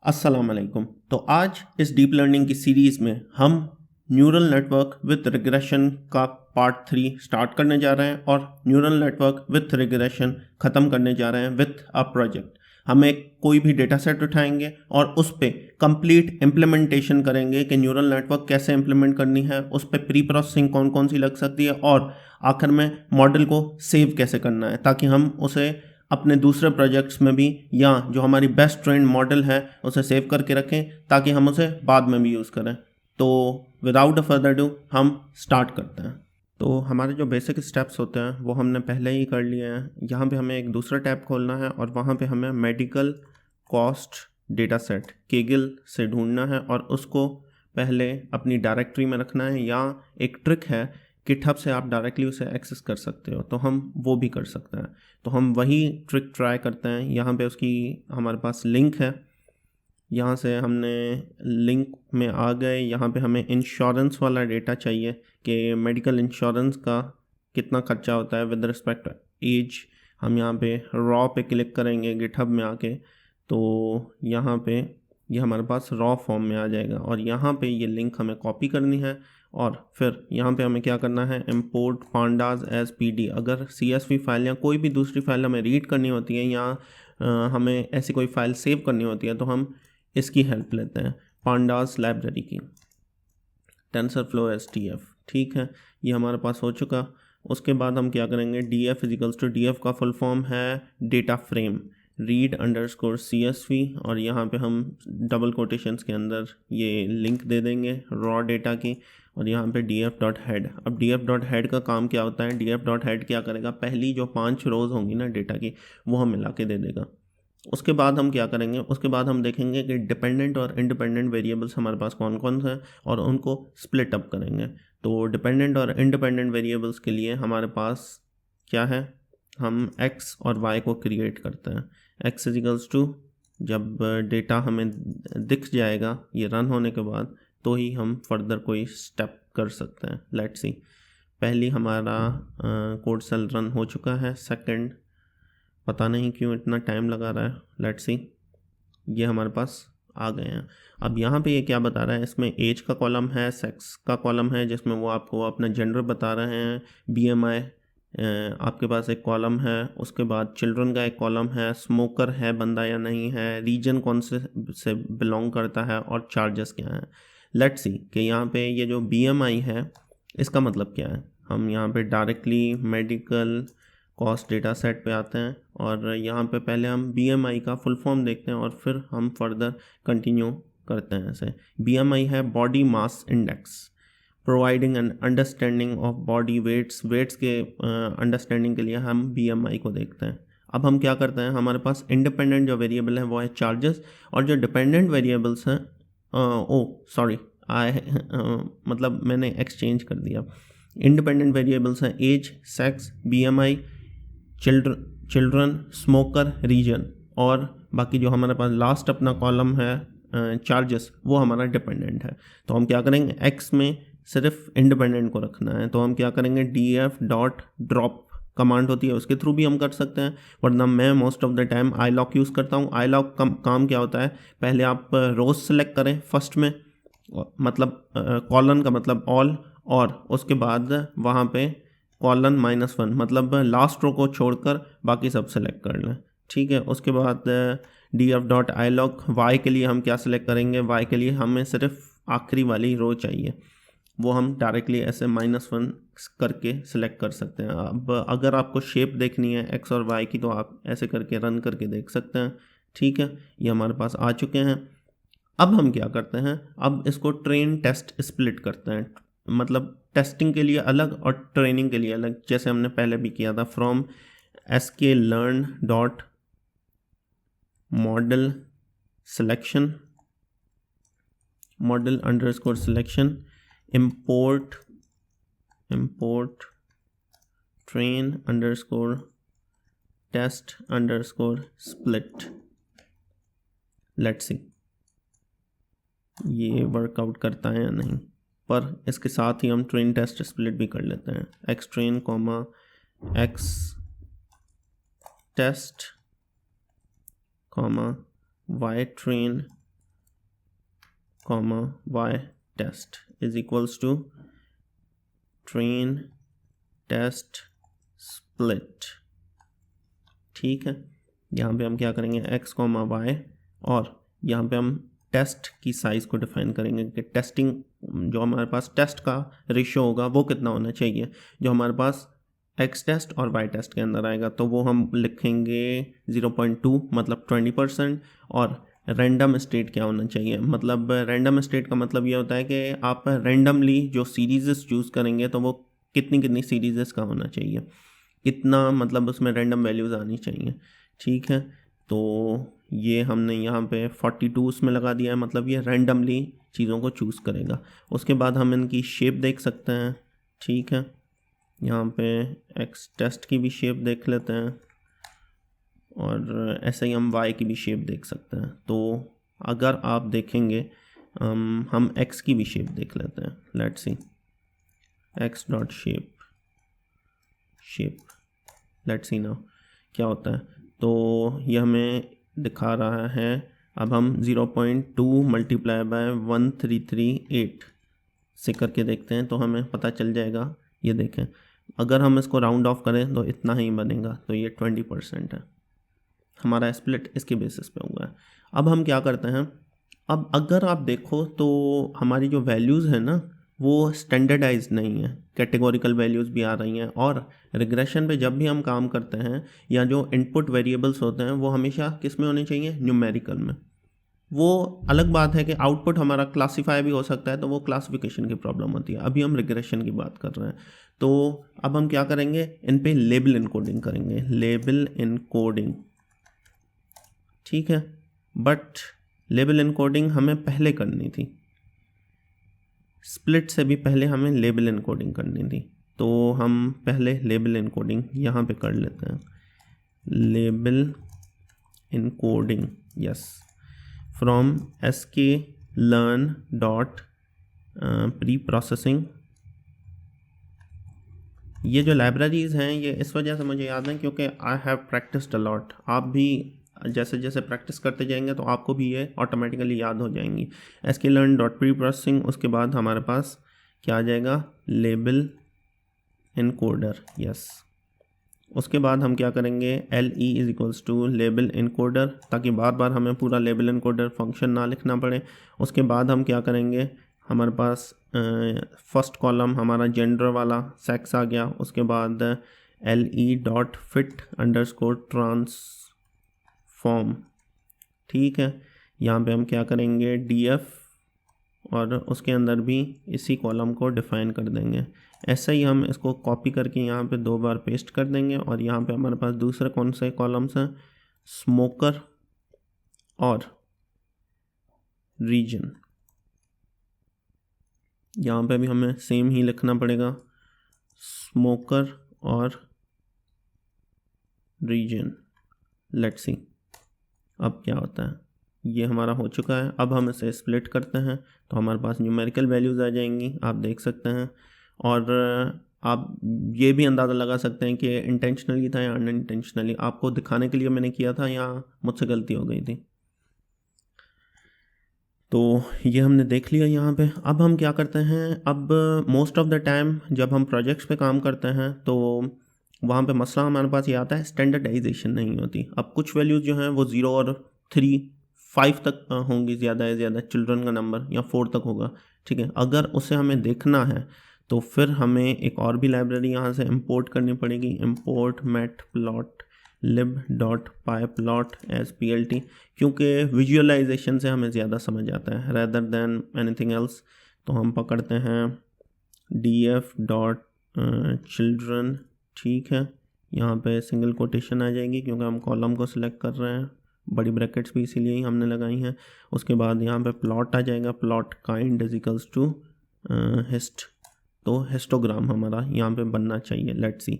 अस्सलाम वालेकुम। तो आज इस डीप लर्निंग की सीरीज़ में हम न्यूरल नेटवर्क विथ रिग्रेशन का पार्ट 3 स्टार्ट करने जा रहे हैं और न्यूरल नेटवर्क विथ रिग्रेशन ख़त्म करने जा रहे हैं विथ अ प्रोजेक्ट। हम एक कोई भी डेटा सेट उठाएंगे और उस पर कंप्लीट इम्प्लीमेंटेशन करेंगे कि न्यूरल नेटवर्क कैसे इम्प्लीमेंट करनी है, उस पर प्री प्रोसेसिंग कौन कौन सी लग सकती है और आखिर में मॉडल को सेव कैसे करना है ताकि हम उसे अपने दूसरे प्रोजेक्ट्स में भी या जो हमारी बेस्ट ट्रेंड मॉडल है उसे सेव करके रखें ताकि हम उसे बाद में भी यूज़ करें। तो विदाउट अ फर्दर डू हम स्टार्ट करते हैं। तो हमारे जो बेसिक स्टेप्स होते हैं वो हमने पहले ही कर लिए हैं। यहाँ पे हमें एक दूसरा टैब खोलना है और वहाँ पे हमें medical cost data set Kaggle से ढूंढना है और उसको पहले अपनी डायरेक्टरी में रखना है, या एक ट्रिक है गिटहब से आप डायरेक्टली उसे एक्सेस कर सकते हो, तो हम वो भी कर सकते हैं। तो हम वही ट्रिक ट्राई करते हैं। यहाँ पे उसकी हमारे पास लिंक है, यहाँ से हमने लिंक में आ गए। यहाँ पे हमें इंश्योरेंस वाला डेटा चाहिए कि मेडिकल इंश्योरेंस का कितना खर्चा होता है विद रिस्पेक्ट टू एज। हम यहाँ पे रॉ पे क्लिक करेंगे गिटहब में आके, तो यहाँ पे ये हमारे पास रॉ फॉर्म में आ जाएगा और यहाँ पे ये लिंक हमें कॉपी करनी है और फिर यहाँ पे हमें क्या करना है, इंपोर्ट पांडाज एज पीडी। अगर CSV फाइल या कोई भी दूसरी फाइल हमें रीड करनी होती है या हमें ऐसी कोई फाइल सेव करनी होती है तो हम इसकी हेल्प लेते हैं, पांडाज लाइब्रेरी की, टेंसरफ्लो STF। ठीक है, ये हमारे पास हो चुका। उसके बाद हम क्या करेंगे, DF इजिकल्स टू DF का फुल फॉर्म है data frame read underscore CSV, और यहाँ पे हम डबल कोटेशंस के अंदर ये लिंक दे देंगे रॉ डेटा की, और यहाँ पे df.head। अब df.head का काम क्या होता है, df.head क्या करेगा, पहली जो 5 रोज़ होंगी ना डेटा की वो हम मिला के दे देगा। उसके बाद हम क्या करेंगे, उसके बाद हम देखेंगे कि डिपेंडेंट और इंडिपेंडेंट वेरिएबल्स हमारे पास कौन कौन से हैं और उनको स्प्लिट अप करेंगे। तो डिपेंडेंट और इंडिपेंडेंट वेरिएबल्स के लिए हमारे पास क्या है, हम x और y को क्रिएट करते हैं। x इजिकल्स टू, जब डेटा हमें दिख जाएगा ये रन होने के बाद तो ही हम फर्दर कोई स्टेप कर सकते हैं। लेट्स सी, पहली हमारा कोड सेल रन हो चुका है, सेकंड पता नहीं क्यों इतना टाइम लगा रहा है। लेट्स सी, ये हमारे पास आ गए हैं। अब यहाँ पे ये क्या बता रहा है, इसमें एज का कॉलम है, सेक्स का कॉलम है जिसमें वो आपको अपना जेंडर बता रहे हैं, BMI आपके पास एक कॉलम है, उसके बाद चिल्ड्रन का एक कॉलम है, स्मोकर है बंदा या नहीं है, रीजन कौन से बिलोंग करता है और चार्जेस क्या हैं। लेट्स सी कि यहाँ पे ये जो BMI है इसका मतलब क्या है। हम यहाँ पे directly medical cost data set पे आते हैं और यहाँ पे पहले हम BMI का फुल फॉर्म देखते हैं और फिर हम फर्दर कंटिन्यू करते हैं। ऐसे BMI है body mass index, providing an understanding of body weights के अंडरस्टैंडिंग के लिए हम BMI को देखते हैं। अब हम क्या करते हैं, हमारे पास इंडिपेंडेंट जो वेरिएबल है वो है चार्जेस, और जो डिपेंडेंट वेरिएबल्स हैं मतलब मैंने एक्सचेंज कर दिया। इंडिपेंडेंट वेरिएबल्स हैं age, sex, BMI, children, smoker, region, और बाकी जो हमारे पास लास्ट अपना कॉलम है चार्जेस वो हमारा डिपेंडेंट है। तो हम क्या करेंगे, एक्स में सिर्फ इंडिपेंडेंट को रखना है, तो हम क्या करेंगे, df.drop कमांड होती है उसके थ्रू भी हम कर सकते हैं, वरना मैं most of the time iloc use करता हूँ। iloc का काम क्या होता है, पहले आप रोज सेलेक्ट करें फर्स्ट में, मतलब कॉलन का मतलब ऑल, और उसके बाद वहाँ पे कॉलन -1 मतलब लास्ट रो को छोड़कर बाकी सब सेलेक्ट कर लें। ठीक है, उसके बाद df.iloc y के लिए हम क्या सेलेक्ट करेंगे, y के लिए हमें सिर्फ आखिरी वाली रो चाहिए, वो हम डायरेक्टली ऐसे -1 करके सिलेक्ट कर सकते हैं। अब अगर आपको शेप देखनी है x और y की तो आप ऐसे करके रन करके देख सकते हैं। ठीक है, ये हमारे पास आ चुके हैं। अब हम क्या करते हैं, अब इसको ट्रेन टेस्ट स्प्लिट करते हैं, मतलब टेस्टिंग के लिए अलग और ट्रेनिंग के लिए अलग, जैसे हमने पहले भी किया था। From sklearn dot model selection, model underscore selection, import train underscore test underscore split. Let's see ये वर्कआउट करता है या नहीं, पर इसके साथ ही हम ट्रेन टेस्ट स्प्लिट भी कर लेते हैं। X train comma X test comma Y train comma Y test is equals to train test split. ठीक है, यहाँ पे हम क्या करेंगे, x कॉमा वाई, और यहाँ पे हम टेस्ट की साइज़ को डिफाइन करेंगे कि टेस्टिंग जो हमारे पास टेस्ट का रेशियो होगा वो कितना होना चाहिए, जो हमारे पास x टेस्ट और y टेस्ट के अंदर आएगा, तो वो हम लिखेंगे 0.2 मतलब 20%। और रैंडम स्टेट क्या होना चाहिए, मतलब रैंडम स्टेट का मतलब ये होता है कि आप रैंडमली जो सीरीज़ चूज़ करेंगे तो वो कितनी सीरीज़ का होना चाहिए, कितना मतलब उसमें रैंडम वैल्यूज़ आनी चाहिए। ठीक है, तो ये हमने यहाँ पे 42 उसमें लगा दिया है, मतलब ये रैंडमली चीज़ों को चूज़ करेगा। उसके बाद हम इनकी शेप देख सकते हैं। ठीक है, यहाँ पे एक्स टेस्ट की भी शेप देख लेते हैं, और ऐसे ही हम वाई की भी शेप देख सकते हैं। तो अगर आप देखेंगे हम एक्स की भी शेप देख लेते हैं। Let's see x dot shape let's see now क्या होता है। तो ये हमें दिखा रहा है, अब हम 0.2 मल्टीप्लाई बाय 1338 से करके देखते हैं तो हमें पता चल जाएगा। ये देखें, अगर हम इसको राउंड ऑफ करें तो इतना ही बनेगा, तो ये 20% है। हमारा स्प्लिट इसके बेसिस पे हुआ है। अब हम क्या करते हैं, अब अगर आप देखो तो हमारी जो वैल्यूज़ है ना वो स्टैंडर्डाइज नहीं है, कैटेगोरिकल वैल्यूज़ भी आ रही हैं। और रिग्रेशन पे जब भी हम काम करते हैं या जो इनपुट वेरिएबल्स होते हैं वो हमेशा किस में होने चाहिए, न्यूमेरिकल में। वो अलग बात है कि आउटपुट हमारा क्लासीफाई भी हो सकता है, तो वो क्लासिफिकेशन की प्रॉब्लम होती है। अभी हम रिग्रेशन की बात कर रहे हैं, तो अब हम क्या करेंगे, इन पे लेबल इनकोडिंग करेंगे, लेबल इनकोडिंग। ठीक है, बट लेबल इनकोडिंग हमें पहले करनी थी, स्प्लिट से भी पहले हमें लेबल इनकोडिंग करनी थी। तो हम पहले लेबल इनकोडिंग यहाँ पे कर लेते हैं। Label encoding yes, from sklearn dot pre processing. ये जो लाइब्रेरीज़ हैं ये इस वजह से मुझे याद है क्योंकि I have practised a lot. आप भी जैसे जैसे प्रैक्टिस करते जाएंगे तो आपको भी ये ऑटोमेटिकली याद हो जाएंगी। sklearn डॉट प्री प्रोसेसिंग, उसके बाद हमारे पास क्या आ जाएगा, लेबल इनकोडर यस। उसके बाद हम क्या करेंगे, LE is equals to label encoder, ताकि बार बार हमें पूरा लेबल इनकोडर फंक्शन ना लिखना पड़े। उसके बाद हम क्या करेंगे, हमारे पास फर्स्ट कॉलम हमारा जेंडर वाला सेक्स आ गया। उसके बाद LE dot fit underscore transform. ठीक है, यहाँ पे हम क्या करेंगे, DF, और उसके अंदर भी इसी कॉलम को डिफ़ाइन कर देंगे। ऐसे ही हम इसको कॉपी करके यहाँ पे 2 बार पेस्ट कर देंगे। और यहाँ पे हमारे पास दूसरे कौन से कॉलम्स हैं, स्मोकर और रीजन। यहाँ पे भी हमें सेम ही लिखना पड़ेगा, स्मोकर और रीजन। लेट्स सी अब क्या होता है। ये हमारा हो चुका है। अब हम इसे स्प्लिट करते हैं तो हमारे पास न्यूमेरिकल वैल्यूज़ आ जाएंगी, आप देख सकते हैं। और आप ये भी अंदाज़ा लगा सकते हैं कि इंटेंशनली था या अनइंटेंशनली, आपको दिखाने के लिए मैंने किया था या मुझसे गलती हो गई थी। तो ये हमने देख लिया यहाँ पे। अब हम क्या करते हैं, अब मोस्ट ऑफ द टाइम जब हम प्रोजेक्ट्स पे काम करते हैं तो वहाँ पे मसला हमारे पास ये आता है, स्टैंडर्डाइजेशन नहीं होती। अब कुछ वैल्यूज़ जो हैं वो 0 और 3 5 तक होंगी, ज़्यादा है ज़्यादा चिल्ड्रन का नंबर, या 4 तक होगा। ठीक है, अगर उसे हमें देखना है तो फिर हमें एक और भी लाइब्रेरी यहाँ से इंपोर्ट करनी पड़ेगी, इंपोर्ट matplotlib.pyplot एज plt, क्योंकि विजुअलाइजेशन से हमें ज़्यादा समझ आता है रैदर दैन एनीथिंग एल्स। तो हम पकड़ते हैं df.children। ठीक है, यहाँ पे सिंगल कोटेशन आ जाएगी क्योंकि हम कॉलम को सिलेक्ट कर रहे हैं, बड़ी ब्रैकेट्स भी इसीलिए ही हमने लगाई हैं। उसके बाद यहाँ पे प्लॉट आ जाएगा, plot kind is equals to hist. तो हिस्टोग्राम हमारा यहाँ पे बनना चाहिए। लेट्स सी,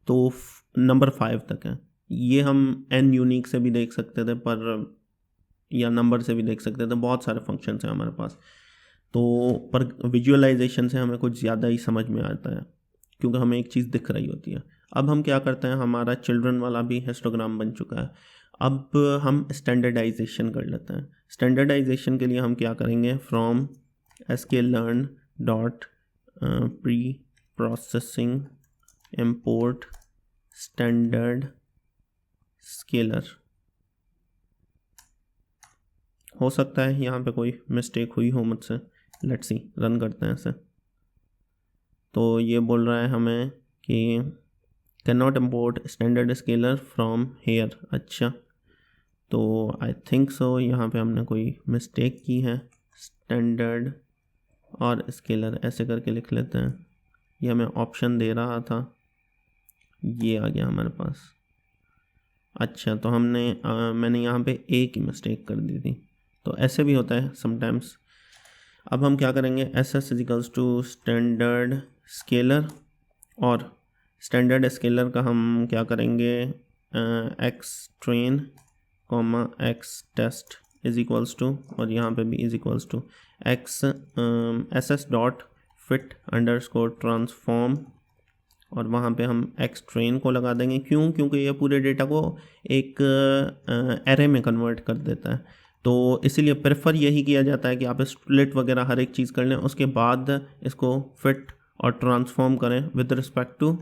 तो नंबर 5 तक है। ये हम n यूनिक से भी देख सकते थे पर, या नंबर से भी देख सकते थे, बहुत सारे फंक्शंस हैं हमारे पास। तो पर विजुअलाइजेशन से हमें कुछ ज़्यादा ही समझ में आता है क्योंकि हमें एक चीज़ दिख रही होती है। अब हम क्या करते हैं, हमारा चिल्ड्रन वाला भी हिस्टोग्राम बन चुका है। अब हम स्टैंडर्डाइजेशन कर लेते हैं। स्टैंडर्डाइजेशन के लिए हम क्या करेंगे, from sklearn dot pre processing import standard scaler. हो सकता है यहाँ पे कोई मिस्टेक हुई हो मुझसे, लेट्स सी, रन करते हैं इसे। तो ये बोल रहा है हमें कि can not import standard scaler from here. अच्छा, तो आई थिंक सो यहाँ पे हमने कोई मिस्टेक की है। स्टैंडर्ड और स्केलर ऐसे करके लिख लेते हैं। ये हमें ऑप्शन दे रहा था, ये आ गया हमारे पास। अच्छा, तो मैंने यहाँ पे एक ही मिस्टेक कर दी थी, तो ऐसे भी होता है समटाइम्स। अब हम क्या करेंगे, S S is equals to standard scaler, और स्टैंडर्ड स्केलर का हम क्या करेंगे, X train comma X test is equals to, और यहाँ पे भी is equals to X S S dot fit underscore transform, और वहाँ पे हम एक्स ट्रेन को लगा देंगे। क्यों? क्योंकि ये पूरे डेटा को एक एरे में कन्वर्ट कर देता है, तो इसीलिए प्रेफर यही किया जाता है कि आप स्प्लिट वगैरह हर एक चीज़ कर लें, उसके बाद इसको फिट और ट्रांसफॉर्म करें with respect to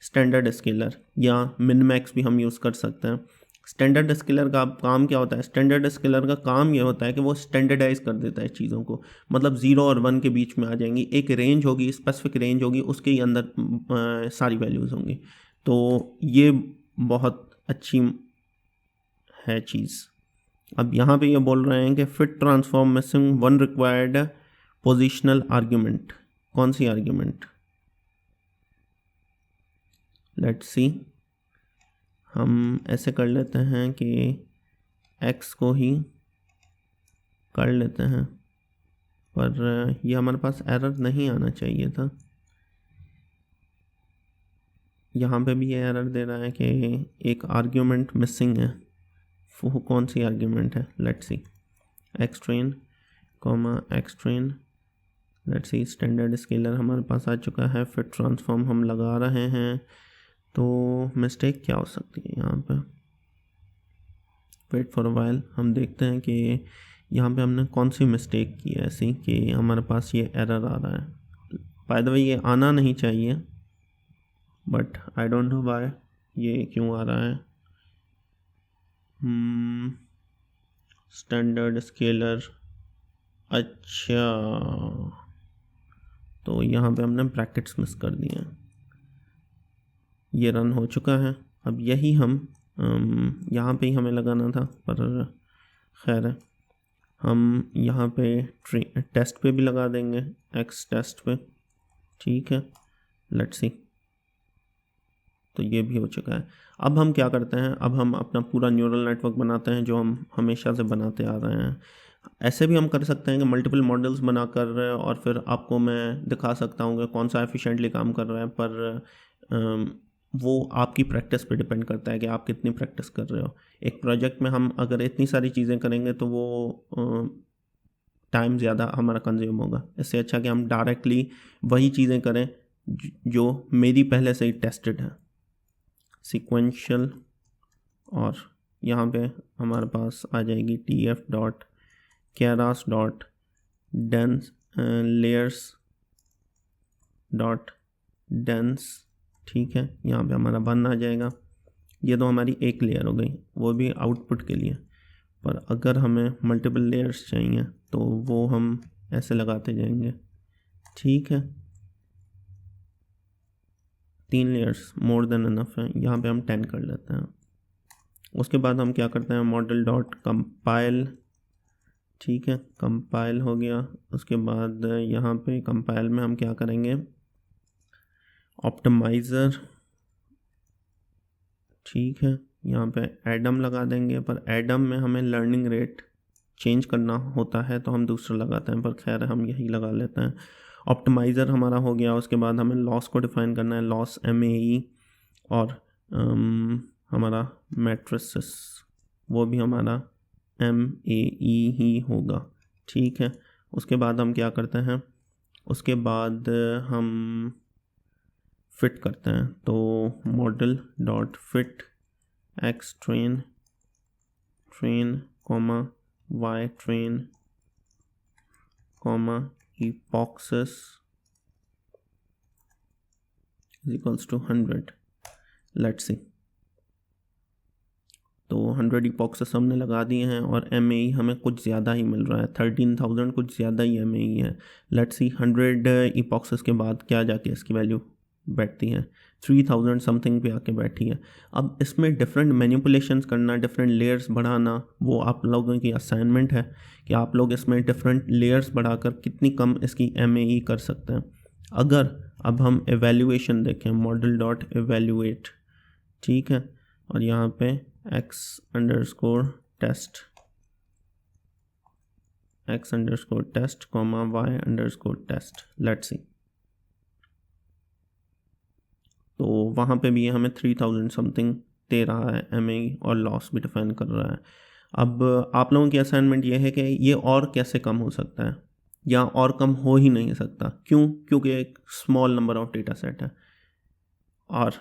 standard scaler, या मिन मैक्स भी हम यूज़ कर सकते हैं। स्टैंडर्ड स्केलर का काम क्या होता है, स्टैंडर्ड स्केलर का काम ये होता है कि वो स्टैंडर्डाइज कर देता है चीज़ों को, मतलब 0 और 1 के बीच में आ जाएंगी, एक रेंज होगी, स्पेसिफिक रेंज होगी, उसके ही अंदर सारी वैल्यूज़ होंगी। तो ये बहुत अच्छी है चीज़। अब यहाँ पे ये बोल रहे हैं कि fit transform missing one required positional argument. कौन सी आर्ग्यूमेंट, लेट्स सी। हम ऐसे कर लेते हैं कि x को ही कर लेते हैं, पर ये हमारे पास एरर नहीं आना चाहिए था। यहाँ पे भी ये एरर दे रहा है कि एक आर्ग्यूमेंट मिसिंग है। वो कौन सी आर्ग्यूमेंट है, let's see, x train comma x train, let's see, standard scaler हमारे पास आ चुका है, फिर ट्रांसफॉर्म हम लगा रहे हैं। तो मिस्टेक क्या हो सकती है यहाँ पे, वेट फॉर अ वाइल, हम देखते हैं कि यहाँ पे हमने कौन सी मिस्टेक की है ऐसी कि हमारे पास ये एरर आ रहा है। बाय द वे ये आना नहीं चाहिए, but I don't know why ये क्यों आ रहा है। स्टैंडर्ड स्केलर, अच्छा, तो यहाँ पे हमने ब्रैकेट्स मिस कर दिए हैं। ये रन हो चुका है, अब यही हम यहाँ पे ही हमें लगाना था, पर खैर है, हम यहाँ पे टेस्ट पे भी लगा देंगे, एक्स टेस्ट पे, ठीक है, लेट्स सी। तो ये भी हो चुका है। अब हम क्या करते हैं, अब हम अपना पूरा न्यूरल नेटवर्क बनाते हैं जो हम हमेशा से बनाते आ रहे हैं। ऐसे भी हम कर सकते हैं कि मल्टीपल मॉडल्स बनाकर, और फिर आपको मैं दिखा सकता हूँ कि कौन सा एफिशिएंटली काम कर रहा है, पर वो आपकी प्रैक्टिस पे डिपेंड करता है कि आप कितनी प्रैक्टिस कर रहे हो। एक प्रोजेक्ट में हम अगर इतनी सारी चीज़ें करेंगे तो वो टाइम ज़्यादा हमारा कंज्यूम होगा। इससे अच्छा कि हम डायरेक्टली वही चीज़ें करें जो मेरी पहले से ही टेस्टेड है, सीक्वेंशियल, और यहाँ पे हमारे पास आ जाएगी tf dot keras dot dense layers dot dense, ठीक है, यहाँ पे हमारा 1 आ जाएगा। ये तो हमारी एक लेयर हो गई, वो भी आउटपुट के लिए, पर अगर हमें मल्टीपल लेयर्स चाहिए तो वो हम ऐसे लगाते जाएंगे, ठीक है। 3 लेयर्स मोर देन इनफ है, यहाँ पे हम 10 कर लेते हैं। उसके बाद हम क्या करते हैं, मॉडल डॉट कंपाइल, ठीक है, कंपाइल हो गया। उसके बाद यहाँ पे कंपाइल में हम क्या करेंगे, ऑप्टिमाइज़र, ठीक है, यहाँ पे एडम लगा देंगे, पर एडम में हमें लर्निंग रेट चेंज करना होता है तो हम दूसरा लगाते हैं, पर खैर हम यही लगा लेते हैं। ऑप्टिमाइज़र हमारा हो गया। उसके बाद हमें लॉस को डिफ़ाइन करना है, लॉस MAE, और हमारा मैट्रिसेस वो भी हमारा MAE ही होगा, ठीक है। उसके बाद हम क्या करते हैं, उसके बाद हम फिट करते हैं, तो model dot fit x train train comma y train comma epoxes is equals to 100. Let's see. तो 100 epoxes हमने लगा दिए हैं और MAE हमें कुछ ज़्यादा ही मिल रहा है, 13,000 कुछ ज़्यादा ही MAE है. लेट्स सी 100 epoxes के बाद क्या जाके इसकी वैल्यू बैठती है, 3000 समथिंग पे आके बैठी है. अब इसमें डिफरेंट मैनिपुलेशंस करना, डिफरेंट लेयर्स बढ़ाना, वो आप लोगों की असाइनमेंट है कि आप लोग इसमें डिफरेंट लेयर्स बढ़ाकर कितनी कम इसकी MAE कर सकते हैं. अगर अब हम एवेल्यूएशन देखें, मॉडल डॉट एवेल्यूएट, ठीक है, और यहाँ पे x_test comma y_test. Let's see. तो वहाँ पे भी हमें 3000 समथिंग दे रहा है MAE और लॉस भी डिफाइन कर रहा है. अब आप लोगों की असाइनमेंट ये है कि ये और कैसे कम हो सकता है, या और कम हो ही नहीं सकता. क्यों? क्योंकि एक small number of data set है. और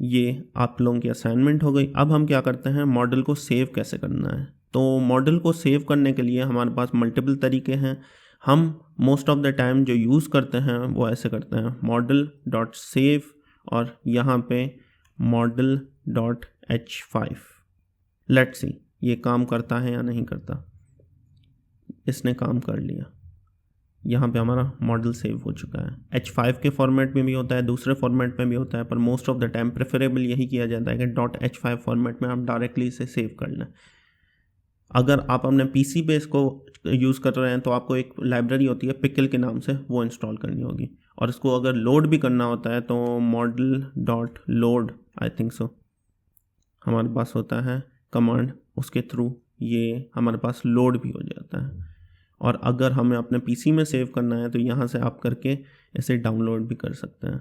ये आप लोगों की असाइनमेंट हो गई. अब हम क्या करते हैं, मॉडल को सेव कैसे करना है. तो मॉडल को सेव करने के लिए हमारे पास मल्टीपल तरीके हैं. हम मोस्ट ऑफ द टाइम जो यूज़ करते हैं वो ऐसे करते हैं, मॉडल डॉट सेव और यहाँ पे model dot h5. Let's see ये काम करता है या नहीं करता. इसने काम कर लिया, यहाँ पे हमारा मॉडल सेव हो चुका है. h5 के फॉर्मेट में भी होता है, दूसरे फॉर्मेट में भी होता है, पर most of the time preferable यही किया जाता है कि .h5 फॉर्मेट में आप डायरेक्टली इसे सेव कर लें. अगर आप अपने पीसी पे इसको यूज़ कर रहे हैं तो आपको एक लाइब्रेरी होती है पिकल के नाम से, वो इंस्टॉल करनी होगी. और इसको अगर लोड भी करना होता है तो model dot load, I think so, हमारे पास होता है कमांड, उसके थ्रू ये हमारे पास लोड भी हो जाता है. और अगर हमें अपने पीसी में सेव करना है तो यहाँ से आप करके इसे डाउनलोड भी कर सकते हैं.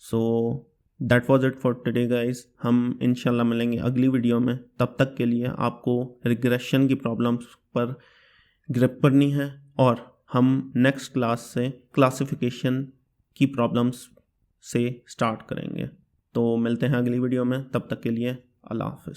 So that was it for today guys. हम इंशाल्लाह मिलेंगे अगली वीडियो में. तब तक के लिए आपको रिग्रेशन की प्रॉब्लम्स पर ग्रिप करनी है और हम नेक्स्ट क्लास से क्लासिफिकेशन की प्रॉब्लम्स से स्टार्ट करेंगे. तो मिलते हैं अगली वीडियो में. तब तक के लिए अल्लाह हाफ़िज़.